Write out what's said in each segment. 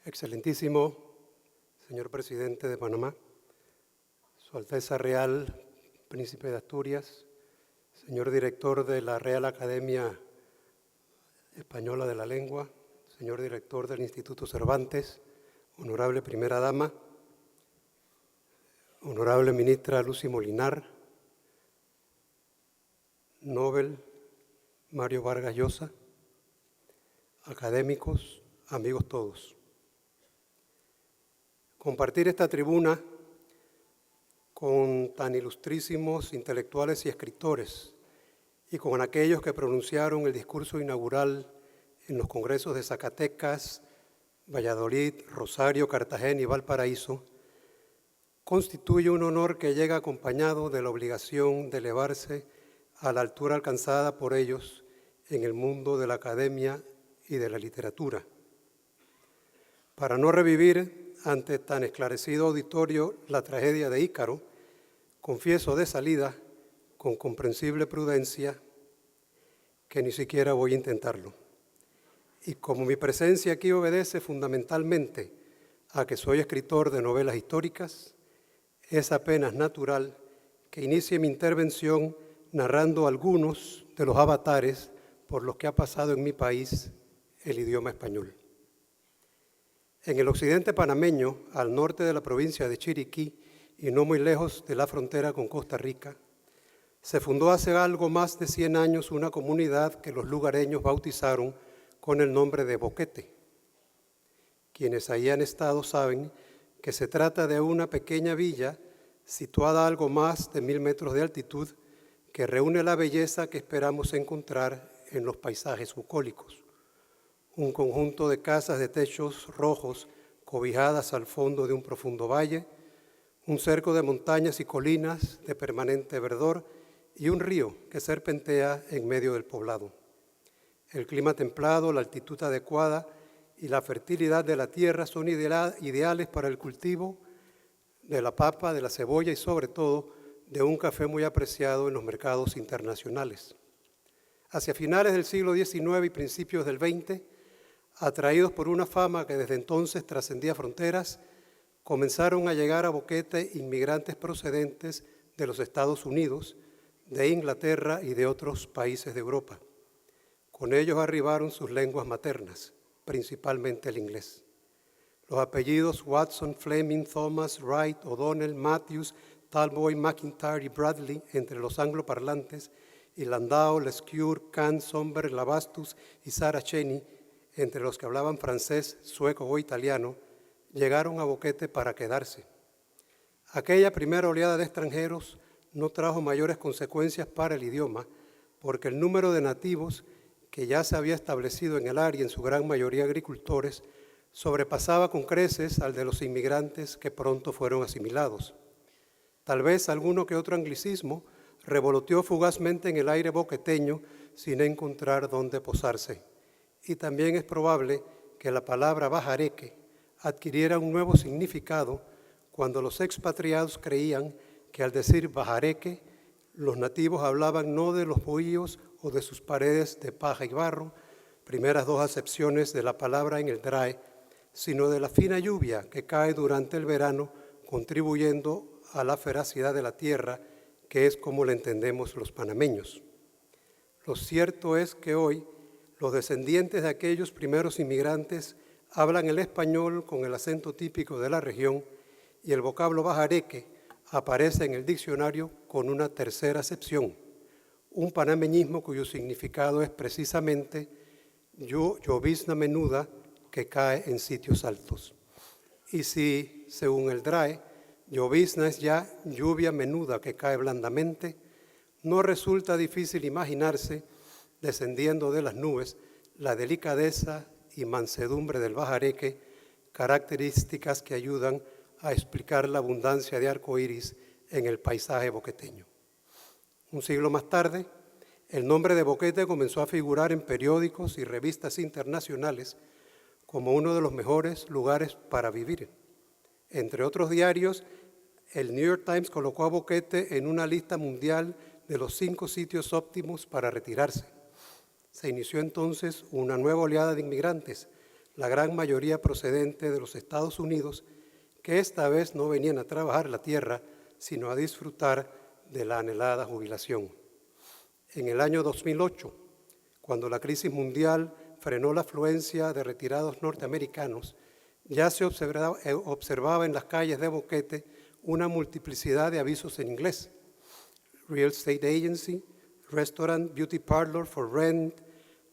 Excelentísimo señor presidente de Panamá, Su Alteza Real, Príncipe de Asturias, señor director de la Real Academia Española de la Lengua, señor director del Instituto Cervantes, honorable primera dama, honorable ministra Lucy Molinar, Nobel Mario Vargas Llosa, académicos, amigos todos. Compartir esta tribuna con tan ilustrísimos intelectuales y escritores y con aquellos que pronunciaron el discurso inaugural en los congresos de Zacatecas, Valladolid, Rosario, Cartagena y Valparaíso, constituye un honor que llega acompañado de la obligación de elevarse a la altura alcanzada por ellos en el mundo de la academia y de la literatura. Para no revivir ante tan esclarecido auditorio la tragedia de Ícaro, confieso de salida, con comprensible prudencia, que ni siquiera voy a intentarlo. Y como mi presencia aquí obedece fundamentalmente a que soy escritor de novelas históricas, es apenas natural que inicie mi intervención narrando algunos de los avatares por los que ha pasado en mi país el idioma español. En el occidente panameño, al norte de la provincia de Chiriquí y no muy lejos de la frontera con Costa Rica, se fundó hace algo más de 100 años una comunidad que los lugareños bautizaron con el nombre de Boquete. Quienes ahí han estado saben que se trata de una pequeña villa situada a algo más de 1000 metros de altitud que reúne la belleza que esperamos encontrar en los paisajes bucólicos. Un conjunto de casas de techos rojos cobijadas al fondo de un profundo valle, un cerco de montañas y colinas de permanente verdor y un río que serpentea en medio del poblado. El clima templado, la altitud adecuada y la fertilidad de la tierra son ideales para el cultivo de la papa, de la cebolla y sobre todo de un café muy apreciado en los mercados internacionales. Hacia finales del siglo XIX y principios del XX, atraídos por una fama que desde entonces trascendía fronteras, comenzaron a llegar a Boquete inmigrantes procedentes de los Estados Unidos, de Inglaterra y de otros países de Europa. Con ellos arribaron sus lenguas maternas, principalmente el inglés. Los apellidos Watson, Fleming, Thomas, Wright, O'Donnell, Matthews, Talboy, McIntyre y Bradley entre los angloparlantes, y Landau, Lescure, Kant, Somber, Lavastus y Sarah Cheney entre los que hablaban francés, sueco o italiano, llegaron a Boquete para quedarse. Aquella primera oleada de extranjeros no trajo mayores consecuencias para el idioma, porque el número de nativos que ya se había establecido en el área, en su gran mayoría agricultores, sobrepasaba con creces al de los inmigrantes que pronto fueron asimilados. Tal vez alguno que otro anglicismo revoloteó fugazmente en el aire boqueteño sin encontrar dónde posarse. Y también es probable que la palabra bajareque adquiriera un nuevo significado cuando los expatriados creían que al decir bajareque, los nativos hablaban no de los bohíos o de sus paredes de paja y barro, primeras dos acepciones de la palabra en el DRAE, sino de la fina lluvia que cae durante el verano, contribuyendo a la feracidad de la tierra, que es como la entendemos los panameños. Lo cierto es que hoy los descendientes de aquellos primeros inmigrantes hablan el español con el acento típico de la región y el vocablo bajareque aparece en el diccionario con una tercera acepción, un panameñismo cuyo significado es precisamente llovizna menuda que cae en sitios altos. Y si, según el DRAE, llovizna es ya lluvia menuda que cae blandamente, no resulta difícil imaginarse, descendiendo de las nubes, la delicadeza y mansedumbre del bajareque, características que ayudan a explicar la abundancia de arcoíris en el paisaje boqueteño. Un siglo más tarde, el nombre de Boquete comenzó a figurar en periódicos y revistas internacionales como uno de los mejores lugares para vivir. Entre otros diarios, el New York Times colocó a Boquete en una lista mundial de los 5 sitios óptimos para retirarse. Se inició entonces una nueva oleada de inmigrantes, la gran mayoría procedente de los Estados Unidos, que esta vez no venían a trabajar la tierra, sino a disfrutar de la anhelada jubilación. En el año 2008, cuando la crisis mundial frenó la afluencia de retirados norteamericanos, ya se observaba en las calles de Boquete una multiplicidad de avisos en inglés: Real Estate Agency, Restaurant, Beauty Parlor for Rent,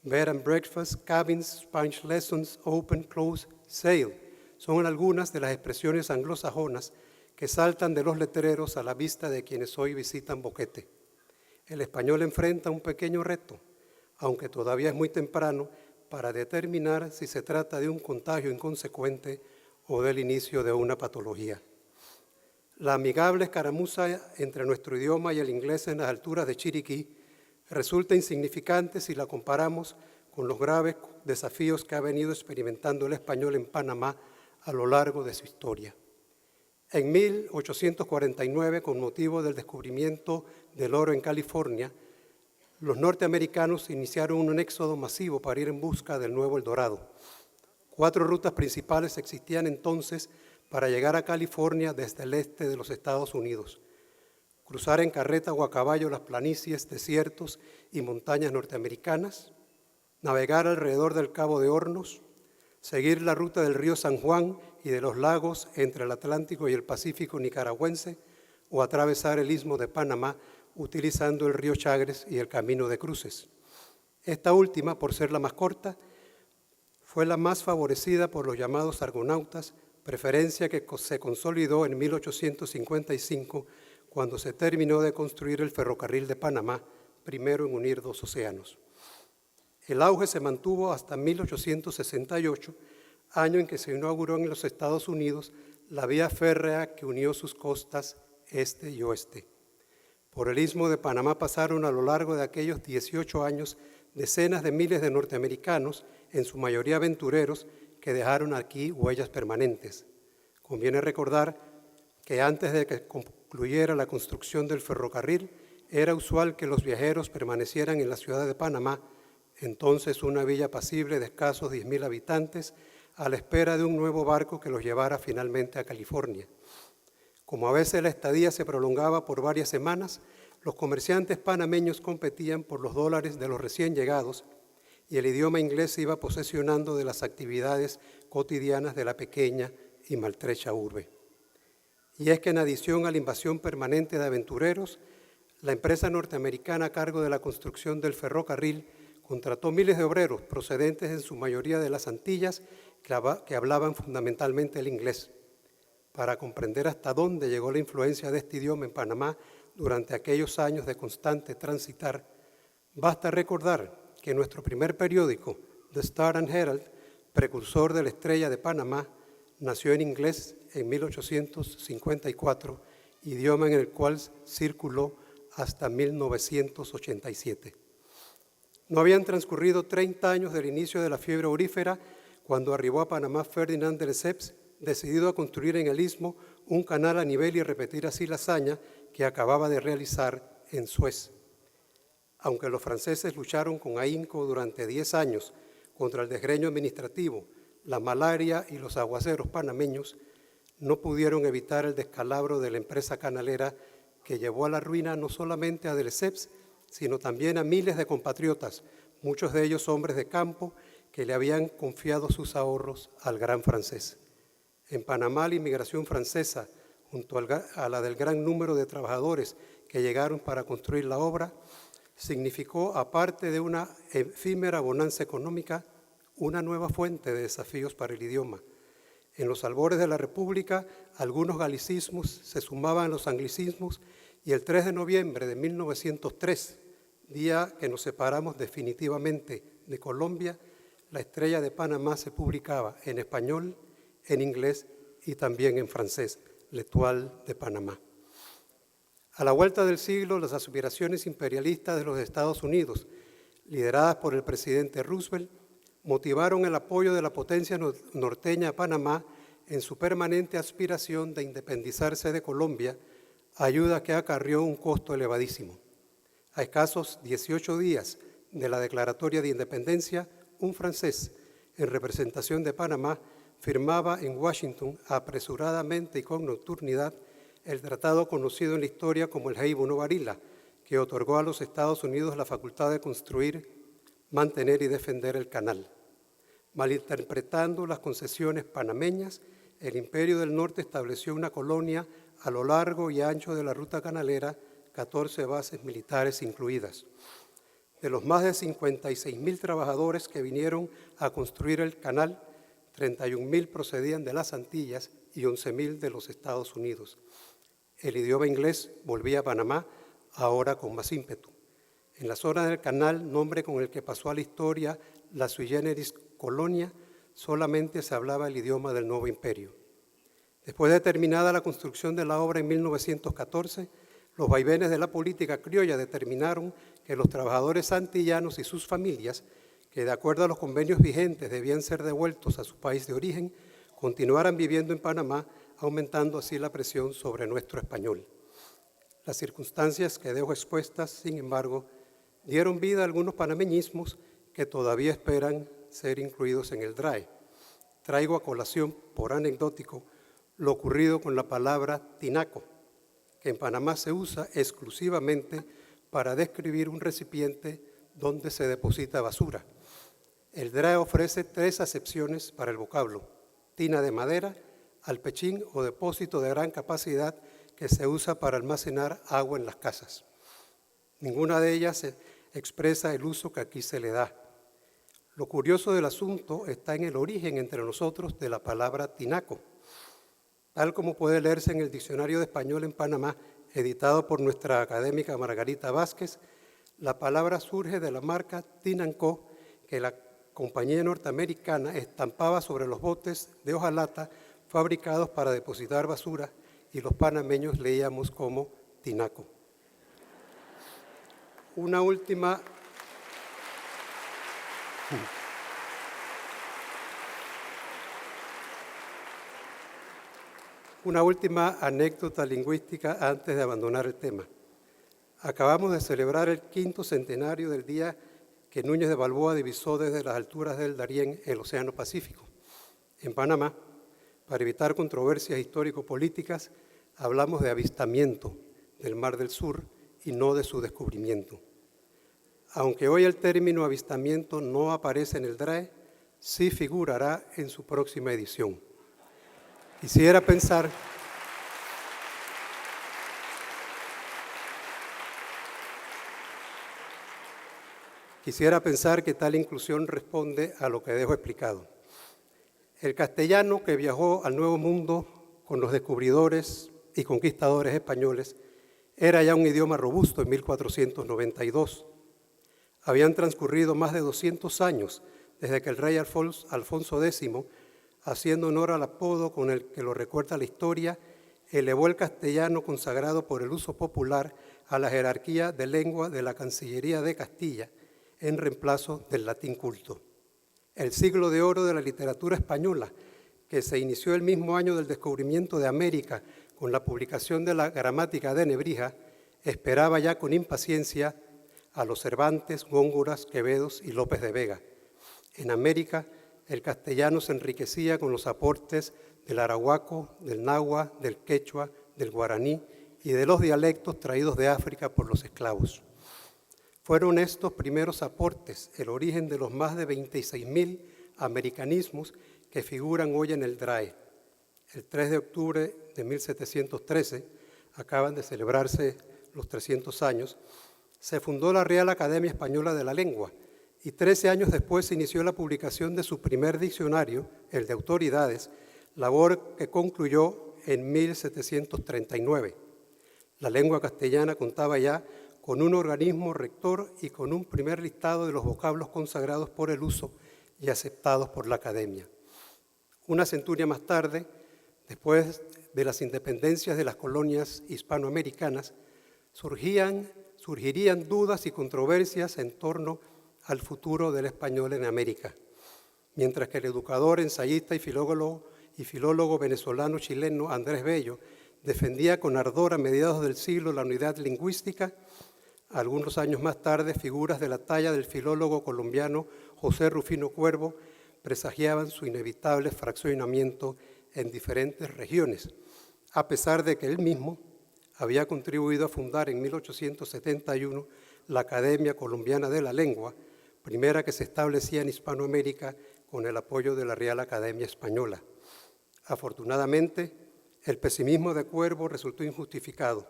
Bed and Breakfast, Cabins, Spanish Lessons, Open, Close, Sale. Son algunas de las expresiones anglosajonas que saltan de los letreros a la vista de quienes hoy visitan Boquete. El español enfrenta un pequeño reto, aunque todavía es muy temprano, para determinar si se trata de un contagio inconsecuente o del inicio de una patología. La amigable escaramuza entre nuestro idioma y el inglés en las alturas de Chiriquí resulta insignificante si la comparamos con los graves desafíos que ha venido experimentando el español en Panamá a lo largo de su historia. En 1849, con motivo del descubrimiento del oro en California, los norteamericanos iniciaron un éxodo masivo para ir en busca del nuevo Eldorado. 4 rutas principales existían entonces para llegar a California desde el este de los Estados Unidos: cruzar en carreta o a caballo las planicies, desiertos y montañas norteamericanas, navegar alrededor del Cabo de Hornos, seguir la ruta del río San Juan y de los lagos entre el Atlántico y el Pacífico nicaragüense, o atravesar el Istmo de Panamá utilizando el río Chagres y el Camino de Cruces. Esta última, por ser la más corta, fue la más favorecida por los llamados argonautas, preferencia que se consolidó en 1855, cuando se terminó de construir el ferrocarril de Panamá, primero en unir 2 océanos. El auge se mantuvo hasta 1868, año en que se inauguró en los Estados Unidos la vía férrea que unió sus costas este y oeste. Por el Istmo de Panamá pasaron a lo largo de aquellos 18 años decenas de miles de norteamericanos, en su mayoría aventureros, que dejaron aquí huellas permanentes. Conviene recordar que antes de que concluyera la construcción del ferrocarril, era usual que los viajeros permanecieran en la ciudad de Panamá, entonces una villa apacible de escasos 10,000 habitantes, a la espera de un nuevo barco que los llevara finalmente a California. Como a veces la estadía se prolongaba por varias semanas, los comerciantes panameños competían por los dólares de los recién llegados y el idioma inglés se iba posesionando de las actividades cotidianas de la pequeña y maltrecha urbe. Y es que en adición a la invasión permanente de aventureros, la empresa norteamericana a cargo de la construcción del ferrocarril contrató miles de obreros procedentes en su mayoría de las Antillas que hablaban fundamentalmente el inglés. Para comprender hasta dónde llegó la influencia de este idioma en Panamá durante aquellos años de constante transitar, basta recordar que nuestro primer periódico, The Star and Herald, precursor de la Estrella de Panamá, nació en inglés en 1854, idioma en el cual circuló hasta 1987. No habían transcurrido 30 años del inicio de la fiebre aurífera cuando arribó a Panamá Ferdinand de Lesseps, decidido a construir en el Istmo un canal a nivel y repetir así la hazaña que acababa de realizar en Suez. Aunque los franceses lucharon con ahínco durante 10 años contra el desgreño administrativo, la malaria y los aguaceros panameños, no pudieron evitar el descalabro de la empresa canalera que llevó a la ruina no solamente a de Lesseps, sino también a miles de compatriotas, muchos de ellos hombres de campo que le habían confiado sus ahorros al gran francés. En Panamá, la inmigración francesa, junto a la del gran número de trabajadores que llegaron para construir la obra, significó, aparte de una efímera bonanza económica, una nueva fuente de desafíos para el idioma. En los albores de la República, algunos galicismos se sumaban a los anglicismos y el 3 de noviembre de 1903, día que nos separamos definitivamente de Colombia, la Estrella de Panamá se publicaba en español, en inglés y también en francés, L'Étoile de Panamá. A la vuelta del siglo, las aspiraciones imperialistas de los Estados Unidos, lideradas por el presidente Roosevelt, motivaron el apoyo de la potencia norteña a Panamá en su permanente aspiración de independizarse de Colombia, ayuda que acarrió un costo elevadísimo. A escasos 18 días de la declaratoria de independencia, un francés, en representación de Panamá, firmaba en Washington apresuradamente y con nocturnidad el tratado conocido en la historia como el Heibo-No-Barilla, que otorgó a los Estados Unidos la facultad de construir, mantener y defender el canal. Malinterpretando las concesiones panameñas, el Imperio del Norte estableció una colonia a lo largo y ancho de la ruta canalera, 14 bases militares incluidas. De los más de 56.000 trabajadores que vinieron a construir el canal, 31.000 procedían de las Antillas y 11.000 de los Estados Unidos. El idioma inglés volvía a Panamá, ahora con más ímpetu. En la zona del canal, nombre con el que pasó a la historia la sui generis colonia, solamente se hablaba el idioma del nuevo imperio. Después de terminada la construcción de la obra en 1914, los vaivenes de la política criolla determinaron que los trabajadores antillanos y sus familias, que de acuerdo a los convenios vigentes debían ser devueltos a su país de origen, continuaran viviendo en Panamá, aumentando así la presión sobre nuestro español. Las circunstancias que dejo expuestas, sin embargo, dieron vida a algunos panameñismos que todavía esperan ser incluidos en el DRAE. Traigo a colación, por anecdótico, lo ocurrido con la palabra tinaco, que en Panamá se usa exclusivamente para describir un recipiente donde se deposita basura. El DRAE ofrece 3 acepciones para el vocablo: tina de madera, alpechín o depósito de gran capacidad que se usa para almacenar agua en las casas. Ninguna de ellas expresa el uso que aquí se le da. Lo curioso del asunto está en el origen entre nosotros de la palabra tinaco. Tal como puede leerse en el Diccionario de Español en Panamá, editado por nuestra académica Margarita Vázquez, la palabra surge de la marca Tinanco, que la compañía norteamericana estampaba sobre los botes de hojalata fabricados para depositar basura, y los panameños leíamos como tinaco. Una última anécdota lingüística antes de abandonar el tema. Acabamos de celebrar el 5º centenario del día que Núñez de Balboa divisó desde las alturas del Darién el Océano Pacífico. En Panamá, para evitar controversias histórico-políticas, hablamos de avistamiento del Mar del Sur y no de su descubrimiento. Aunque hoy el término avistamiento no aparece en el DRAE, sí figurará en su próxima edición. Quisiera pensar que tal inclusión responde a lo que dejo explicado. El castellano que viajó al Nuevo Mundo con los descubridores y conquistadores españoles era ya un idioma robusto en 1492. Habían transcurrido más de 200 años desde que el rey Alfonso X, haciendo honor al apodo con el que lo recuerda la historia, elevó el castellano consagrado por el uso popular a la jerarquía de lengua de la Cancillería de Castilla, en reemplazo del latín culto. El siglo de oro de la literatura española, que se inició el mismo año del descubrimiento de América con la publicación de la Gramática de Nebrija, esperaba ya con impaciencia a los Cervantes, Góngoras, Quevedos y López de Vega. En América, el castellano se enriquecía con los aportes del arahuaco, del náhua, del quechua, del guaraní y de los dialectos traídos de África por los esclavos. Fueron estos primeros aportes el origen de los más de 26.000 americanismos que figuran hoy en el DRAE. El 3 de octubre de 1713, acaban de celebrarse los 300 años, se fundó la Real Academia Española de la Lengua y 13 años después se inició la publicación de su primer diccionario, el de autoridades, labor que concluyó en 1739. La lengua castellana contaba ya con un organismo rector y con un primer listado de los vocablos consagrados por el uso y aceptados por la Academia. Una centuria más tarde, después de las independencias de las colonias hispanoamericanas, surgirían dudas y controversias en torno al futuro del español en América, mientras que el educador, ensayista y filólogo venezolano-chileno Andrés Bello defendía con ardor a mediados del siglo la unidad lingüística. Algunos años más tarde, figuras de la talla del filólogo colombiano José Rufino Cuervo presagiaban su inevitable fraccionamiento en diferentes regiones, a pesar de que él mismo había contribuido a fundar en 1871 la Academia Colombiana de la Lengua, primera que se establecía en Hispanoamérica con el apoyo de la Real Academia Española. Afortunadamente, el pesimismo de Cuervo resultó injustificado.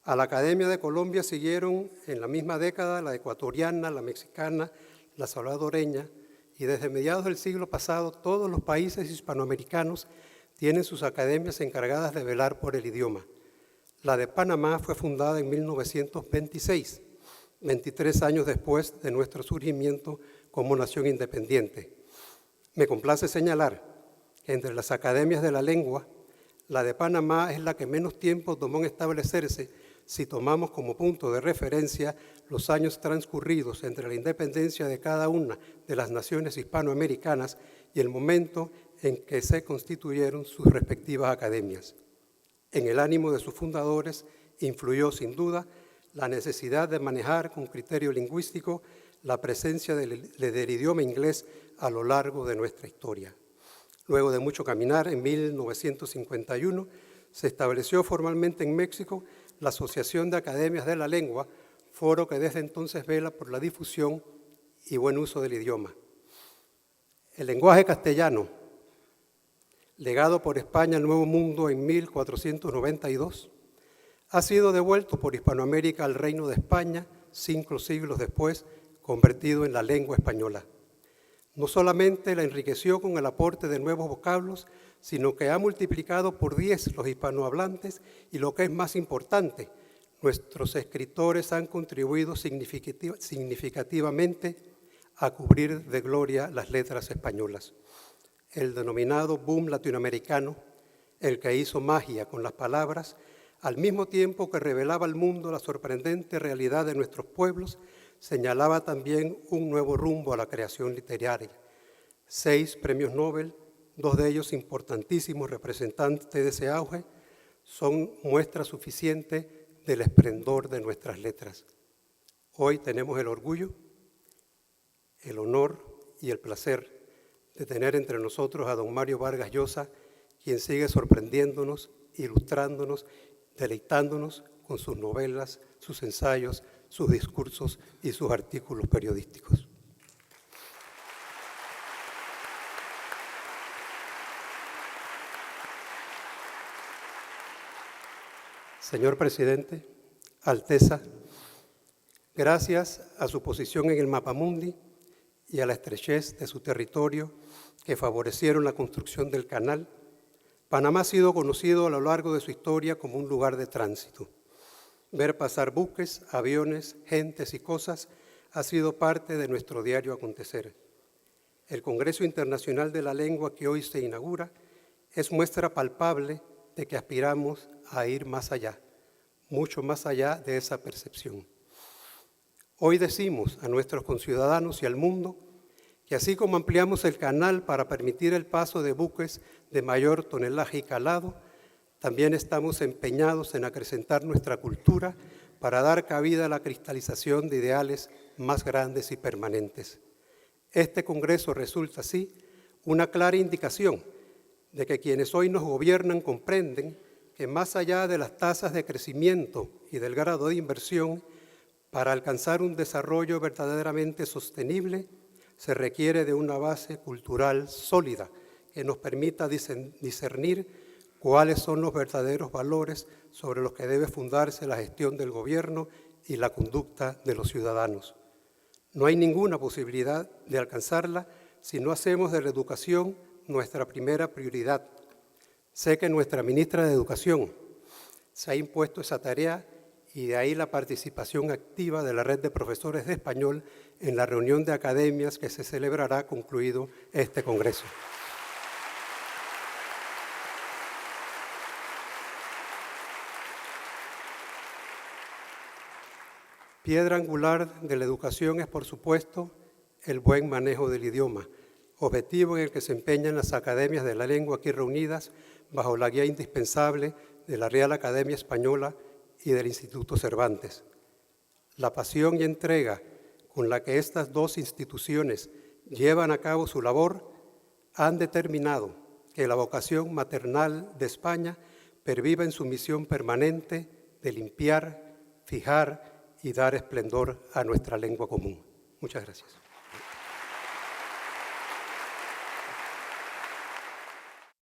A la Academia de Colombia siguieron en la misma década la ecuatoriana, la mexicana, la salvadoreña, y desde mediados del siglo pasado todos los países hispanoamericanos tienen sus academias encargadas de velar por el idioma. La de Panamá fue fundada en 1926, 23 años después de nuestro surgimiento como nación independiente. Me complace señalar que entre las academias de la lengua, la de Panamá es la que menos tiempo tomó en establecerse si tomamos como punto de referencia los años transcurridos entre la independencia de cada una de las naciones hispanoamericanas y el momento en que se constituyeron sus respectivas academias. En el ánimo de sus fundadores influyó sin duda la necesidad de manejar con criterio lingüístico la presencia del idioma inglés a lo largo de nuestra historia. Luego de mucho caminar, en 1951 se estableció formalmente en México la Asociación de Academias de la Lengua, foro que desde entonces vela por la difusión y buen uso del idioma. El lenguaje castellano, legado por España al Nuevo Mundo en 1492, ha sido devuelto por Hispanoamérica al Reino de España 5 siglos después, convertido en la lengua española. No solamente la enriqueció con el aporte de nuevos vocablos, sino que ha multiplicado por 10 los hispanohablantes y, lo que es más importante, nuestros escritores han contribuido significativamente a cubrir de gloria las letras españolas. El denominado boom latinoamericano, el que hizo magia con las palabras, al mismo tiempo que revelaba al mundo la sorprendente realidad de nuestros pueblos, señalaba también un nuevo rumbo a la creación literaria. 6 premios Nobel, 2 de ellos importantísimos representantes de ese auge, son muestra suficiente del esplendor de nuestras letras. Hoy tenemos el orgullo, el honor y el placer de tener entre nosotros a don Mario Vargas Llosa, quien sigue sorprendiéndonos, ilustrándonos, deleitándonos con sus novelas, sus ensayos, sus discursos y sus artículos periodísticos. Señor Presidente, Alteza, gracias a su posición en el mapamundi y a la estrechez de su territorio que favorecieron la construcción del canal, Panamá ha sido conocido a lo largo de su historia como un lugar de tránsito. Ver pasar buques, aviones, gentes y cosas ha sido parte de nuestro diario acontecer. El Congreso Internacional de la Lengua que hoy se inaugura es muestra palpable de que aspiramos a ir más allá, mucho más allá de esa percepción. Hoy decimos a nuestros conciudadanos y al mundo que así como ampliamos el canal para permitir el paso de buques de mayor tonelaje y calado, también estamos empeñados en acrecentar nuestra cultura para dar cabida a la cristalización de ideales más grandes y permanentes. Este Congreso resulta así una clara indicación de que quienes hoy nos gobiernan comprenden que más allá de las tasas de crecimiento y del grado de inversión, para alcanzar un desarrollo verdaderamente sostenible, se requiere de una base cultural sólida que nos permita discernir cuáles son los verdaderos valores sobre los que debe fundarse la gestión del gobierno y la conducta de los ciudadanos. No hay ninguna posibilidad de alcanzarla si no hacemos de la educación nuestra primera prioridad. Sé que nuestra ministra de Educación se ha impuesto esa tarea y de ahí la participación activa de la Red de Profesores de Español en la reunión de academias que se celebrará concluido este Congreso. Piedra angular de la educación es, por supuesto, el buen manejo del idioma, objetivo en el que se empeñan las academias de la lengua aquí reunidas bajo la guía indispensable de la Real Academia Española y del Instituto Cervantes. La pasión y entrega con la que estas dos instituciones llevan a cabo su labor han determinado que la vocación maternal de España perviva en su misión permanente de limpiar, fijar y dar esplendor a nuestra lengua común. Muchas gracias.